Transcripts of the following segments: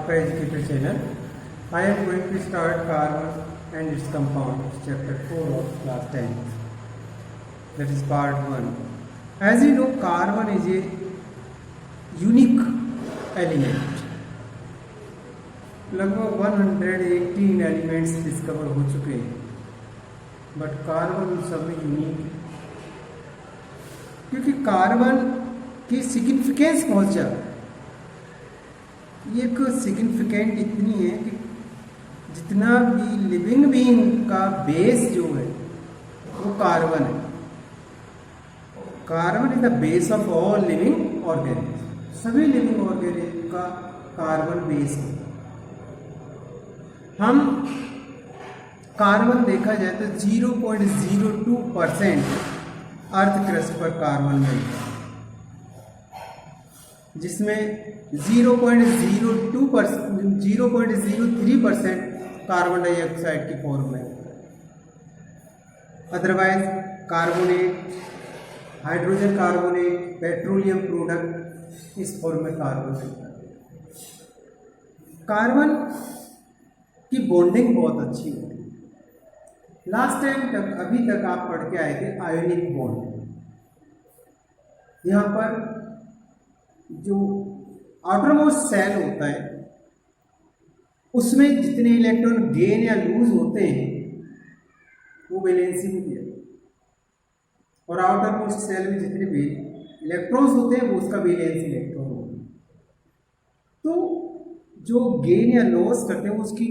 आपका educator channel. I am going to start carbon and its compound chapter 4 of class 10. That is part 1. As you know, carbon is a unique element. लगभग 118 elements discover हो चुके हैं, but carbon उन सब में unique है, क्योंकि कार्बन की सिग्निफिकेंस बहुत ज़्यादा है। ये एक सिग्निफिकेंट इतनी है कि जितना भी लिविंग बीइंग का बेस जो है वो कार्बन है। Carbon is the base of all living organism. सभी लिविंग ऑर्गेनिज्म का कार्बन बेस है। हम कार्बन देखा जाए तो 0.02% अर्थ क्रस्ट पर कार्बन मिलता है, जिसमें 0.03% कार्बन डाइऑक्साइड की फॉर्म में। Otherwise carbonate, hydrogen carbonate, petroleum product इस फॉर्म में कार्बन मिलता है। कार्बन की बॉन्डिंग बहुत अच्छी होती है। लास्ट टाइम तक, अभी तक आप पढ़ के आए थे आयोनिक बॉन्ड। यहाँ पर जो आउटरमोस्ट सेल होता है उसमें जितने इलेक्ट्रॉन गेन या लूज होते हैं वो वैलेंसी में दिया, और आउटरमोस्ट सेल में जितने भी इलेक्ट्रॉन्स होते हैं वो उसका वैलेंसी इलेक्ट्रॉन होता है। तो जो गेन या लॉस करते हैं उसकी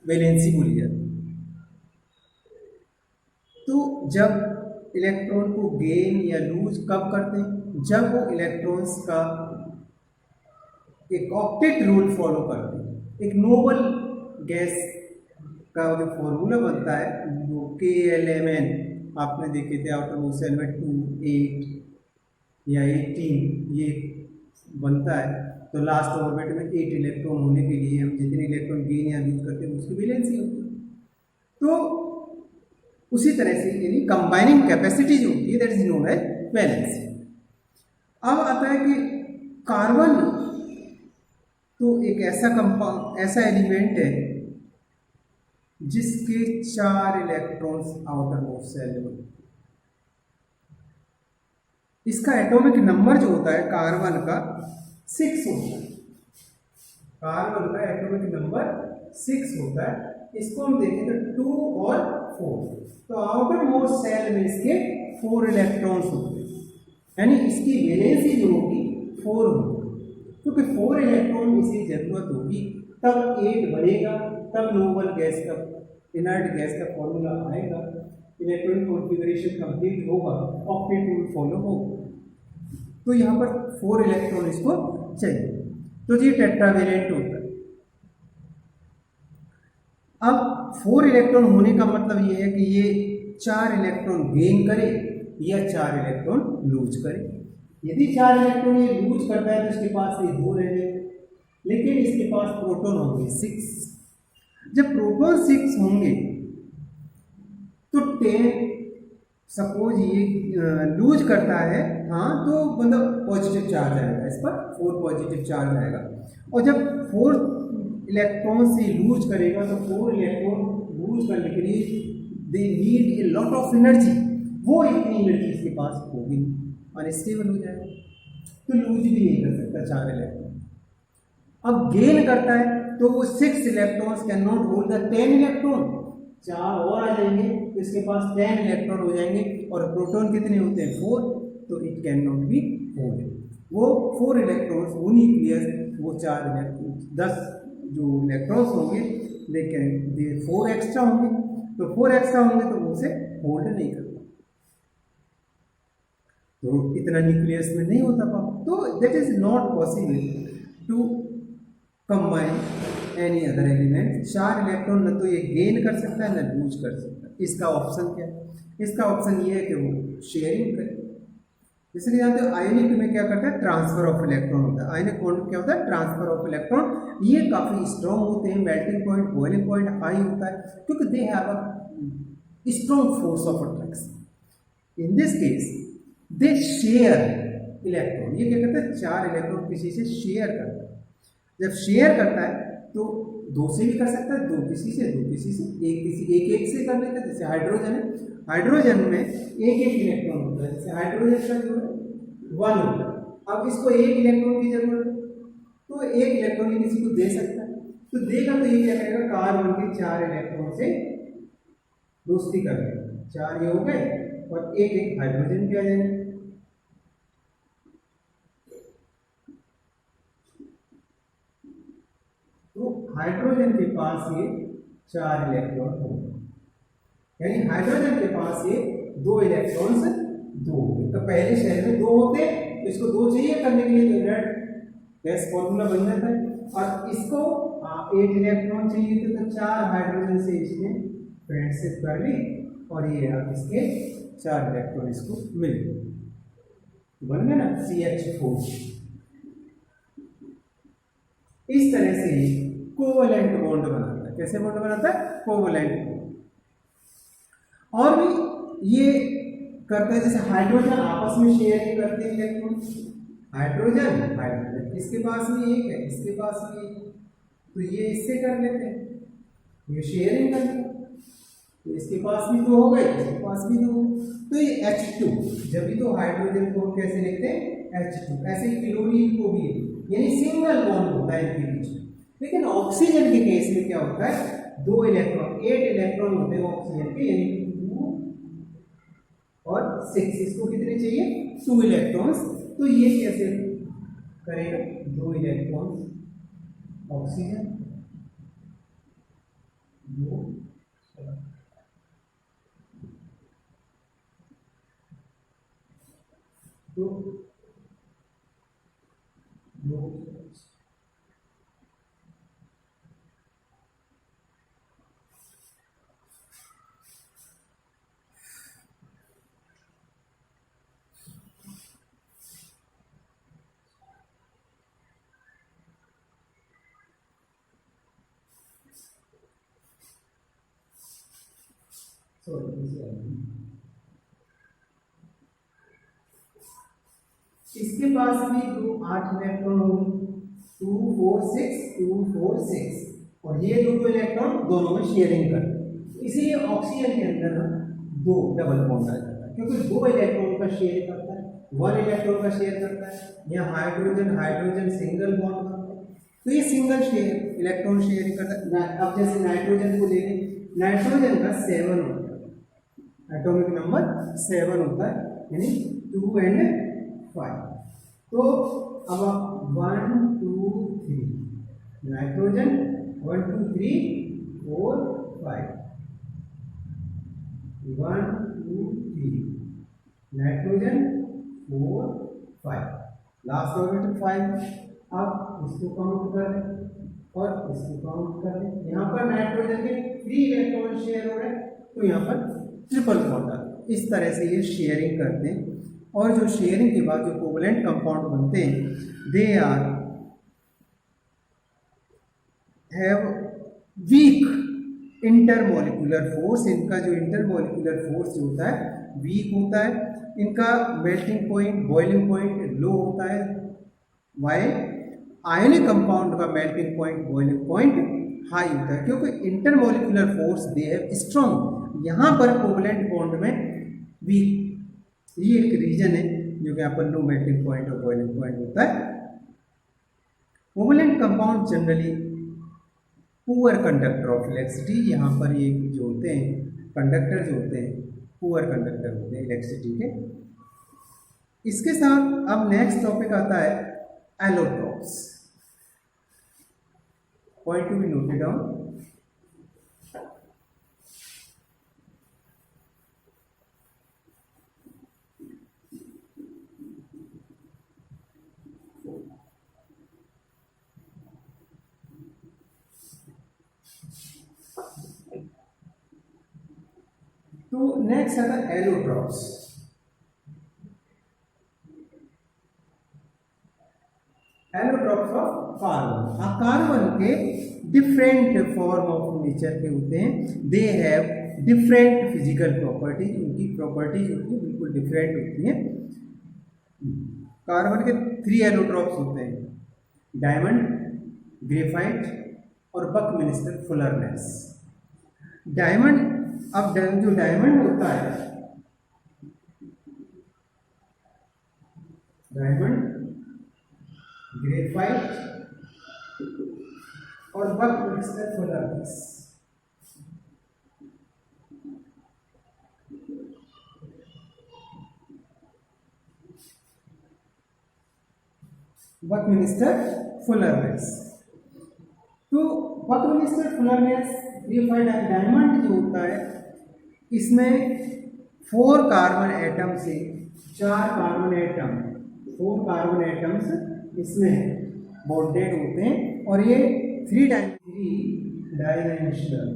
वैलेंसी बोली जाती है। तो जब इलेक्ट्रॉन को गेन या लूज कब करते हैं? जब वो इलेक्ट्रॉन्स का एक ऑक्टेट रूल फॉलो करते हैं। एक नोबल गैस का जो फॉर्मूला बनता है वो KLMN आपने देखे थे, आउटर मोस्ट सेल में 2, 8 या 18 ये बनता है। तो लास्ट ऑर्बिट में 8 इलेक्ट्रॉन होने के लिए हम जितने इलेक्ट्रॉन गेन या लूज करते हैं उसकी वैलेंसी होती है। तो उसी तरह से यानी कंबाइनिंग कैपेसिटी जो होती है that is known as valency. अब आता है कि कार्बन तो एक ऐसा एलिमेंट है जिसके 4 इलेक्ट्रॉन्स आउटर मोस्ट सेल में। इसका एटॉमिक नंबर जो होता है कार्बन का 6 होता है। कार्बन का एटॉमिक नंबर 6 होता है। इसको हम देखें तो 2 और 4। तो आउटर मोस्ट सेल में इसके 4 इलेक्ट्रॉन्स होते हैं, यानी इसकी वैलेंसी जो होगी 4 होगी। क्योंकि 4 इलेक्ट्रॉन इसी जरूरत होगी तब 8 बनेगा, तब नोबल गैस का, इनर्ट गैस का फॉर्मूला आएगा, इलेक्ट्रॉनिक कॉन्फ़िगरेशन कंप्लीट होगा, ऑक्टेट रूल फॉलो होगा। तो यहाँ पर 4 इलेक्ट्रॉन इसको चाहिए, तो ये टेट्रावेलेंट होता है। अब 4 इलेक्ट्रॉन होने का मतलब ये है कि ये 4 इलेक्ट्रॉन गेन करे या 4 इलेक्ट्रॉन लूज करे। यदि 4 इलेक्ट्रॉन ये लूज करता है तो इसके पास ये 2 रहेंगे, लेकिन इसके पास प्रोटॉन होंगे 6। जब प्रोटॉन 6 होंगे तो 10 सपोज ये लूज करता है, हाँ, तो मतलब पॉजिटिव चार्ज आएगा इस पर, 4 पॉजिटिव चार्ज आएगा। और जब 4 इलेक्ट्रॉन से लूज करेगा तो 4 इलेक्ट्रॉन लूज करने के लिए they need a lot of energy. वो इतनी एनर्जी इसके पास होगी, अनस्टेबल हो जाएगा, तो लूज भी नहीं कर सकता 4 इलेक्ट्रॉन। अब गेन करता है तो वो 6 electrons can not hold the 10 electron. 4 और आ जाएंगे तो इसके पास 10 इलेक्ट्रॉन हो जाएंगे, और प्रोटॉन कितने होते हैं 4, तो it can not be hold. वो 4 इलेक्ट्रॉन्स वो न्यूक्लियस, वो 4 इलेक्ट्रॉन 10 जो इलेक्ट्रॉन्स होंगे लेकिन 4 एक्स्ट्रा होंगे, तो 4 एक्स्ट्रा होंगे तो वो उसे होल्ड नहीं करता, तो इतना न्यूक्लियस में नहीं होता पापा। तो that is not possible to combine any other element. 4 electron न तो ये गेन कर सकता है न लूज कर सकता है। इसका ऑप्शन क्या है? इसका ऑप्शन ये है कि वो शेयरिंग करे। जैसे कि जानते हो आयनिक में क्या करता है, ट्रांसफर ऑफ इलेक्ट्रॉन होता है। आयनिक बॉन्ड क्या होता है, ट्रांसफर ऑफ इलेक्ट्रॉन। ये काफ़ी स्ट्रॉन्ग होते हैं, melting point, boiling point high होता है, क्योंकि they have a strong force of attraction. In this case they share electron. ये क्या करता है, 4 इलेक्ट्रॉन किसी से शेयर करता है। जब शेयर करता है तो दो से भी कर सकता है, दो किसी से, एक से कर लेता है। जैसे हाइड्रोजन है, हाइड्रोजन में एक इलेक्ट्रॉन होता है, जैसे हाइड्रोजन का जो है 1 होता है। अब इसको एक इलेक्ट्रॉन की जरूरत है तो एक इलेक्ट्रॉन किसी को दे सकता है, तो देगा तो ये क्या करेगा, कार्बन के 4 इलेक्ट्रॉन से दोस्ती कर लेगा, 4 ये हो गए और एक हाइड्रोजन भी आ जाएगा। तो हाइड्रोजन के पास ये 4 इलेक्ट्रॉन होंगे, यानी हाइड्रोजन के पास ये 2 इलेक्ट्रॉन्स 2 होंगे। तो पहले शेल में 2 होते, तो इसको 2 चाहिए करने के लिए, तो रेड गैस फॉर्मूला बन जाता है। और इसको 8 इलेक्ट्रॉन चाहिए थे, तो 4 हाइड्रोजन से इसने फ्रेंडशिप कर ली और ये इसके 4 इलेक्ट्रॉन इसको मिल गए, बन गया ना CH4। इस तरह से ही कोवलेंट बॉन्ड बनाता है। कैसे बॉन्ड बनाता है? Covalent bond. और भी ये करता है, जैसे हाइड्रोजन आपस में शेयरिंग करते हैं इलेक्ट्रॉन, हाइड्रोजन इसके पास में एक है, इसके पास में एक, तो ये इससे कर लेते हैं, ये शेयरिंग कर लिया, तो इसके पास भी 2 हो गए, इसके पास भी 2 हो गए, तो ये H2। जब भी तो हाइड्रोजन को कैसे लिखते हैं? H2। ऐसे ही क्लोरीन को भी, यानी सिंगल बॉन्ड होता है इनके बीच में। लेकिन ऑक्सीजन के केस में क्या होता है, 2 इलेक्ट्रॉन, 8 इलेक्ट्रॉन होते हैं ऑक्सीजन के, यानी 2 और 6, इसको कितने चाहिए? 2 इलेक्ट्रॉन्स। तो ये कैसे करेगा, 2 इलेक्ट्रॉन्स ऑक्सीजन, 2 इसके पास भी 2 8 इलेक्ट्रॉन होंगे, 2 4 6 2 4 6, और ये 2 इलेक्ट्रॉन दोनों में शेयरिंग करते, इसीलिए ऑक्सीजन के अंदर 2 डबल बॉन्ड आ जाता है, क्योंकि 2 इलेक्ट्रॉन का शेयर करता है, 1 इलेक्ट्रॉन का शेयर करता है। यहाँ हाइड्रोजन सिंगल बॉन्ड करता है, तो ये सिंगल शेयर इलेक्ट्रॉन शेयरिंग करता है। अब जैसे नाइट्रोजन को ले लें, नाइट्रोजन का 7 होता है, एटॉमिक नंबर 7 होता है, यानी 2 और 5। तो अब आप 1 2 3 नाइट्रोजन, 1 2 3 4 5, 1 2 3 नाइट्रोजन 4 5, लास्ट ऑर्बिटल 5। अब इसको काउंट कर लें और इसको काउंट कर लें। यहाँ पर नाइट्रोजन के 3 इलेक्ट्रॉन शेयर हो रहे हैं, तो यहाँ पर ट्रिपल बॉन्ड आ रहा है। इस तरह से ये शेयरिंग करते हैं, और जो शेयरिंग के बाद जो कोवलेंट कंपाउंड बनते हैं, they are have weak intermolecular force. इनका जो इंटरमोलिकुलर फोर्स जो होता है वीक होता है, इनका मेल्टिंग पॉइंट बॉइलिंग पॉइंट लो होता है, वाइल आयनिक कंपाउंड का melting point boiling point high होता है, क्योंकि intermolecular force they have strong. यहाँ पर कोवलेंट बॉन्ड में वीक, ये एक रीजन है जो कि यहाँ पर लो मेल्टिंग पॉइंट और बॉइलिंग पॉइंट होता है। Covalent compound generally poor conductor of electricity, यहाँ पर ये जो होते हैं कंडक्टर जो होते हैं पुअर कंडक्टर होते हैं इलेक्ट्रिसिटी के। इसके साथ अब नेक्स्ट टॉपिक आता है allotropes, point to be noted down. तो नेक्स्ट आता है allotropes. Allotropes of carbon, carbon के डिफरेंट फॉर्म ऑफ नेचर के होते हैं, they have different physical properties, उनकी प्रॉपर्टीज होती है बिल्कुल डिफरेंट होती हैं। कार्बन के 3 एलोट्रॉप्स होते हैं, डायमंड, ग्रेफाइट और बकमिंस्टर फुलरनेस। डायमंड, अब जो डायमंड होता है, डायमंड, ग्रेफाइट और बकमिंस्टर फुलरनेस, बकमिंस्टर फुलरनेस। तो बकमिंस्टर फुलरनेस ग्रेफाइट एंड डायमंड जो होता है, इसमें 4 कार्बन एटम से 4 कार्बन एटम, 4 कार्बन एटम्स इसमें बॉन्डेड होते हैं और ये 3 डायमेंशनल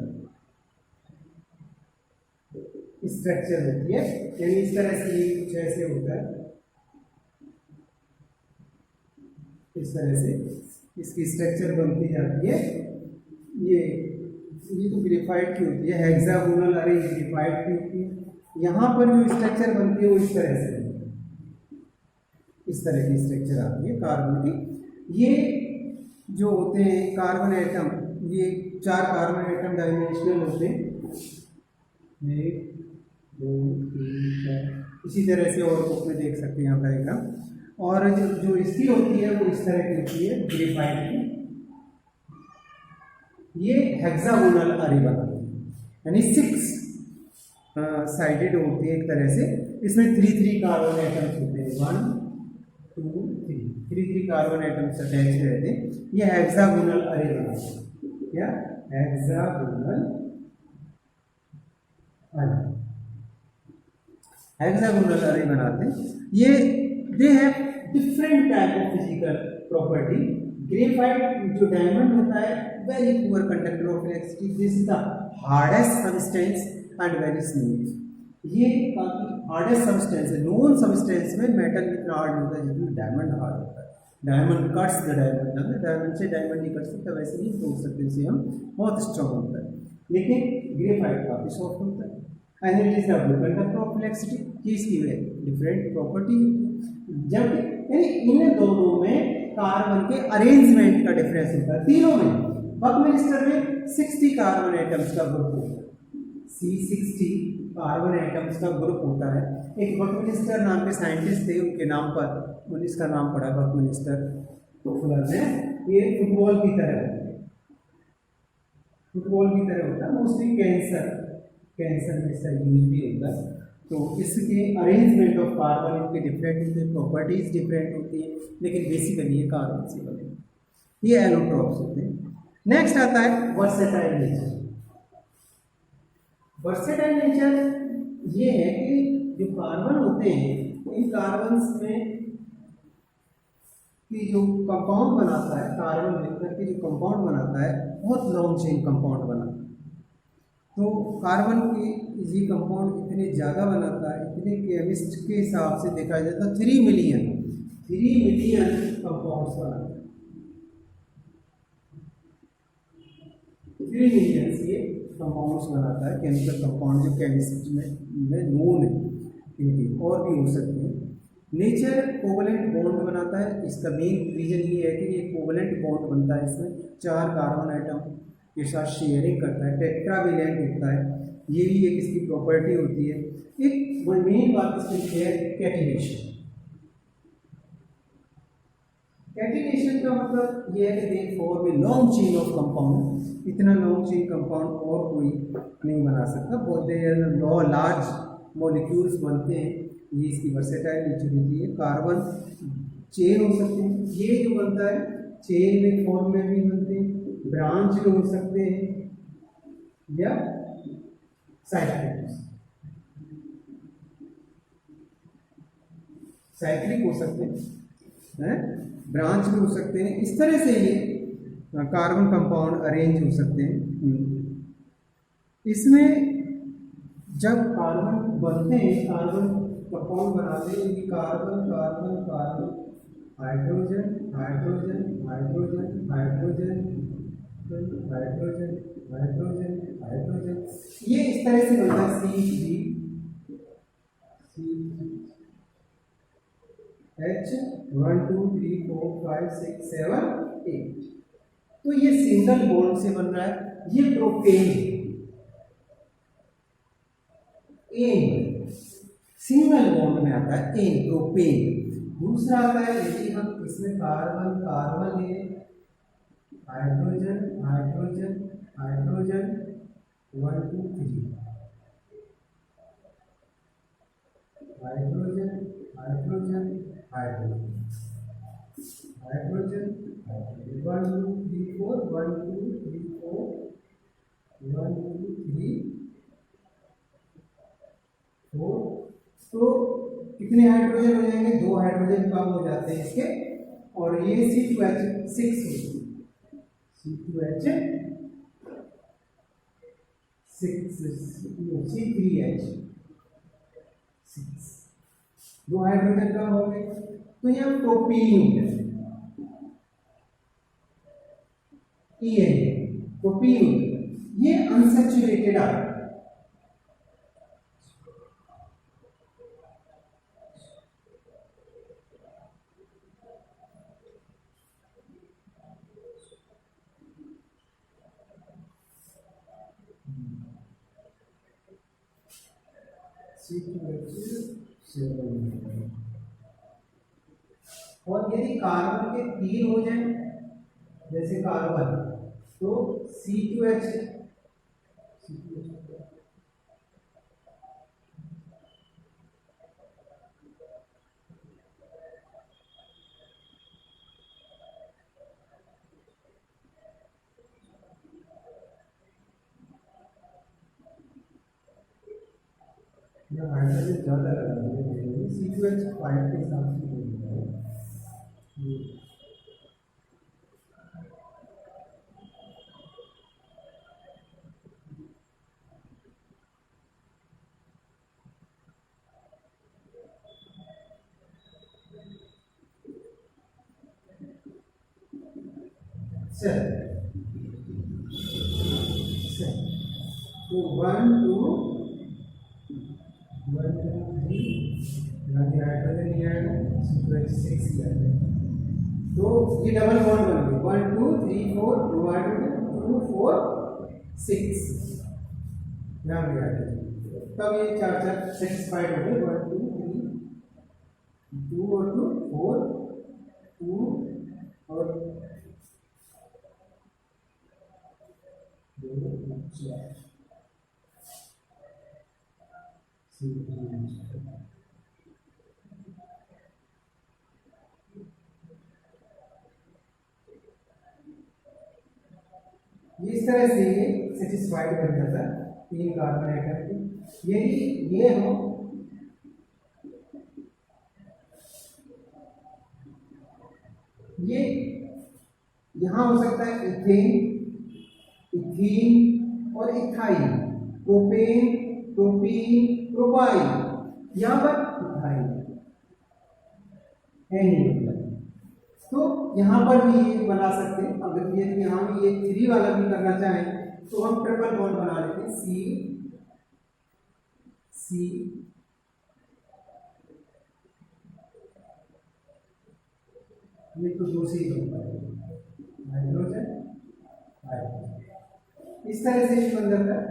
स्ट्रक्चर होती है। यानी इस तरह से ये कुछ ऐसे होता है, इस तरह से इसकी स्ट्रक्चर बनती जाती है। ये तो ग्रेफाइट की होती है, हेक्सागोनल अरे ग्रेफाइट की होती है। यहाँ पर जो स्ट्रक्चर बनती है वो इस तरह से, इस तरह की स्ट्रक्चर आती है कार्बन की। ये जो होते हैं कार्बन एटम, ये 4 कार्बन एटम डायमेंशनल होते हैं, 1 2 3 4, इसी तरह से और बुक में देख सकते हैं यहाँ डायग्राम। और जो इसकी होती है वो इस तरह की होती है ग्रेफाइट की, ये हेक्सागोनल अरे बनाती है, यानी 6 साइडेड होती है एक तरह से। इसमें 3 कार्बन एटम्स होते हैं, 1 2 3 3 कार्बन एटम्स अटैच रहते हैं। ये हेक्सागोनल अरे बनाते हैं, क्या हेक्सागोनल अरे, हेक्सागोनल अरे बनाते हैं। ये they have different type of physical property. Graphite जो डायमंड होता है, very poor conductor of electricity, this is the hardest substance and very smooth. ये काफी हार्डेस्ट सब्सटेंस है, नॉन सब्सटेंस में मेटल इतना हार्ड होता है जितना डायमंड हार्ड होता है। Diamond cuts the diamond, diamond से डायमंड नहीं कट सकता, वैसे नहीं तोड़ सकते इसे हम, बहुत स्ट्रॉन्ग होता है। लेकिन ग्रेफाइट काफी सॉफ्ट होता है। And it is the conductor of electricity, इसकी डिफरेंट प्रॉपर्टी। जब यानी इन दोनों में कार्बन के अरेंजमेंट का डिफरेंस होता है, तीनों में। बकमिंस्टर में 60 कार्बन एटम्स का ग्रुप होता है, C60 कार्बन एटम्स का ग्रुप होता है। एक बकमिंस्टर नाम के साइंटिस्ट थे, उनके नाम पर इसका नाम पड़ा बकमिंस्टर फुलरनेस। ये फुटबॉल की तरह होता है, फुटबॉल की तरह होता है, मोस्टली कैंसर में इसका यूज भी होता है। तो इसके अरेंजमेंट ऑफ कार्बन इनके डिफरेंट होते हैं, प्रॉपर्टीज डिफरेंट होती है, लेकिन बेसिकली ये कार्बन से बने, ये एलोट्रॉप्स होते हैं। नेक्स्ट आता है वर्सेटाइल नेचर। वर्सेटाइल नेचर ये है कि जो कार्बन होते हैं, इन कार्बन्स में कि जो कंपाउंड बनाता है, कार्बन मिलकर के जो कंपाउंड बनाता है, बहुत लॉन्ग चेन कंपाउंड बनाता है। तो कार्बन के ये कंपाउंड इतने ज़्यादा बनाता है, इतने केमिस्ट के हिसाब से देखा जाए तो 3 मिलियन कंपाउंड्स बनाता है, 3 मिलियन ये कंपाउंड्स बनाता है, केमिकल कंपाउंड जो केमिस्ट्री में नोन है। इनकी और भी हो सकते हैं। नेचर कोवलेंट बॉन्ड बनाता है, इसका मेन रीजन ये है कि ये कोवलेंट बॉन्ड बनता है, इसमें 4 कार्बन एटम के साथ शेयरिंग करता है, टेट्रावेलेंट होता है, ये भी एक इसकी प्रॉपर्टी होती है। एक मेन बात इसमें है कैटिनेशन। कैटिनेशन का मतलब ये है कि they form a long chain of compound. इतना लॉन्ग चेन कंपाउंड और कोई नहीं बना सकता, बहुत लार्ज मॉलिक्यूल्स बनते हैं। ये इसकी वर्सेटाइल नेचर होती है। कार्बन चेन हो सकते हैं, ये जो बनता है चेन में फॉर्म में भी बनते हैं, ब्रांच हो सकते हैं या साइक्लिक हो सकते हैं, ब्रांच भी हो सकते हैं। इस तरह से ये कार्बन कंपाउंड अरेंज हो सकते हैं। इसमें जब कार्बन बनते हैं, कार्बन कंपाउंड बनाते हैं, carbon carbon carbon, hydrogen hydrogen hydrogen hydrogen hydrogen hydrogen hydrogen, ये इस तरह से बनता है CH 1 2 3 4 5 6 7 8। तो ये सिंगल बॉन्ड से बन रहा है, ये प्रोपेन एन सिंगल बॉन्ड में आता है, एन प्रोपेन। दूसरा आता है यदि हम इसमें कार्बन कार्बन ले, hydrogen hydrogen hydrogen 1 2 3, hydrogen hydrogen hydrogen hydrogen 1 2 3 4 1 2 3 4 1 2 3 4। तो कितने हाइड्रोजन हो जाएंगे? 2 हाइड्रोजन कम हो जाते हैं इसके, और ये C2H6 होती है, C3H6, 2 हाइड्रोजन कम हो गए, तो यह प्रोपीन हो गया, प्रोपीन। ये अनसैचुरेटेड आ रहा है, और यदि कार्बन के 3 हो जाए, जैसे कार्बन, तो C2H हाइड्रोजन ज्यादा लगा, C2H5 के साथ तो 1 2 1 2 3 हाइड्रोजन लिया है, C2H6 लिया है, तो ये डबल बॉन्ड बन गया, 1 2 3 4 2 हाइड्रोजन 2 4 6 यहाँ लिया है। तब ये 4 4 सेटिस्फाइड हो गए, 1 2 3 2 और 2 4 2 और 2 4 इस तरह से ये सेटिस्फाइड बन जाता है 3 कार्बन एटम की। यदि ये हो, ये यहां हो सकता है इथेन, इथीन और इथाइन, प्रोपेन प्रोपीन प्रोपाइन, यहां पर इथाइन है। तो यहां पर भी ये बना सकते हैं, अगर ये यहां भी ये 3 वाला भी करना चाहें तो हम ट्रिपल बॉन्ड बना लेते हैं, सी ये तो 2 से ही बनता है, हाइड्रोजन हाइड्रोजन, इस तरह से बन जाता है।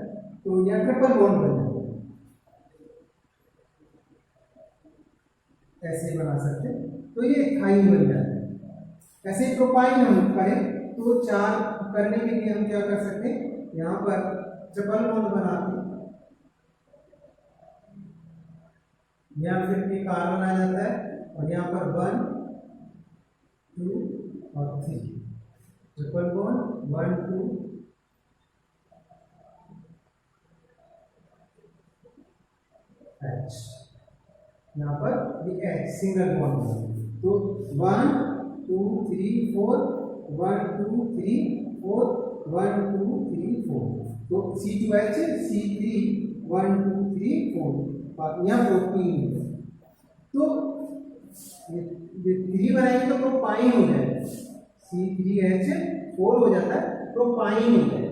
तो यह ट्रिपल बॉन्ड बन जाता है, ऐसे बना सकते हैं, तो ये इथाइन बन जाता है। ऐसे प्रोपाइन हम करें तो 4 करने के लिए हम क्या कर सकते हैं, यहाँ पर ट्रिपल बॉन्ड बनाते हैं, यहाँ फिर भी कार्बन आ जाता है, और यहाँ पर 1 2 और 3 ट्रिपल बॉन्ड 1 2 H, यहाँ पर ये H सिंगल बॉन्ड, तो 1 2 3 4 1 2 3 4 1 2 3 4, तो C2H C3 1 2 3 4, यहाँ प्रोपीन, तो ये 3 बनाएंगे तो प्रोपाइन हो जाएगा, C3H4 हो जाता है, प्रोपाइन हो जाएगा,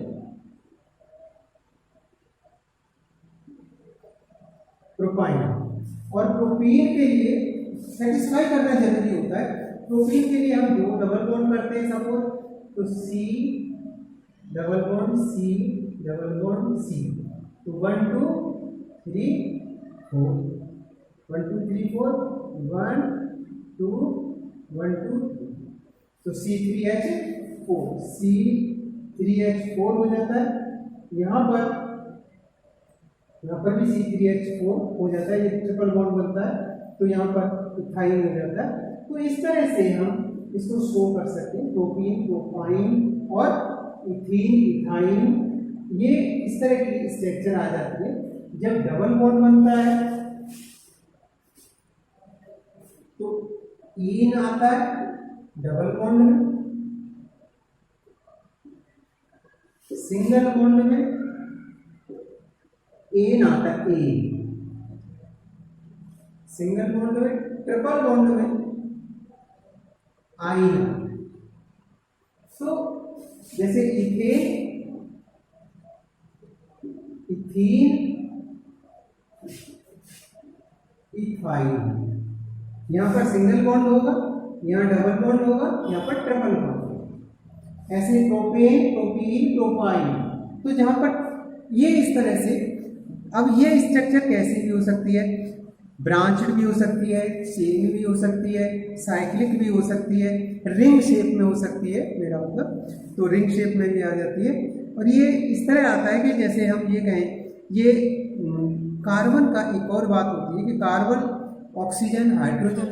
प्रोपाइन। और प्रोपीन के लिए सेटिस्फाई करना जरूरी होता है, प्रोपीन के लिए हम 2 डबल बॉन्ड करते हैं, सपोज तो C double bond C double bond C, तो 1 2 3 4, 1 2 3 4, 1 2 1 2 3, तो C3H4, C3H4 हो जाता है। यहाँ पर भी C3H4 हो जाता है, ये ट्रिपल बॉन्ड बनता है, तो यहाँ पर इथाइन हो जाता है। तो इस तरह से हम इसको शो कर सकते हैं, प्रोपीन, प्रोपाइन और इथीन, इथाइन, ये इस तरह की स्ट्रक्चर आ जाती है। जब डबल बॉन्ड बनता है तो इन आता है डबल बॉन्ड में, सिंगल बॉन्ड में एन आता है, एन सिंगल बॉन्ड में, ट्रिपल बॉन्ड में आइन। सो जैसे इथेन, इथीन, इथाइन, यहां पर सिंगल बॉन्ड होगा, यहाँ डबल बॉन्ड होगा, यहाँ पर ट्रिपल बॉन्ड होगा। ऐसे प्रोपेन, प्रोपीन, प्रोपाइन, तो जहां पर ये इस तरह से। अब ये स्ट्रक्चर कैसी भी हो सकती है, ब्रांचड भी हो सकती है, चेन भी हो सकती है, साइक्लिक भी हो सकती है, रिंग शेप में हो सकती है, मेरा मतलब, तो रिंग शेप में भी आ जाती है। और ये इस तरह आता है कि जैसे हम ये कहें, ये कार्बन का एक और बात होती है कि कार्बन, ऑक्सीजन, हाइड्रोजन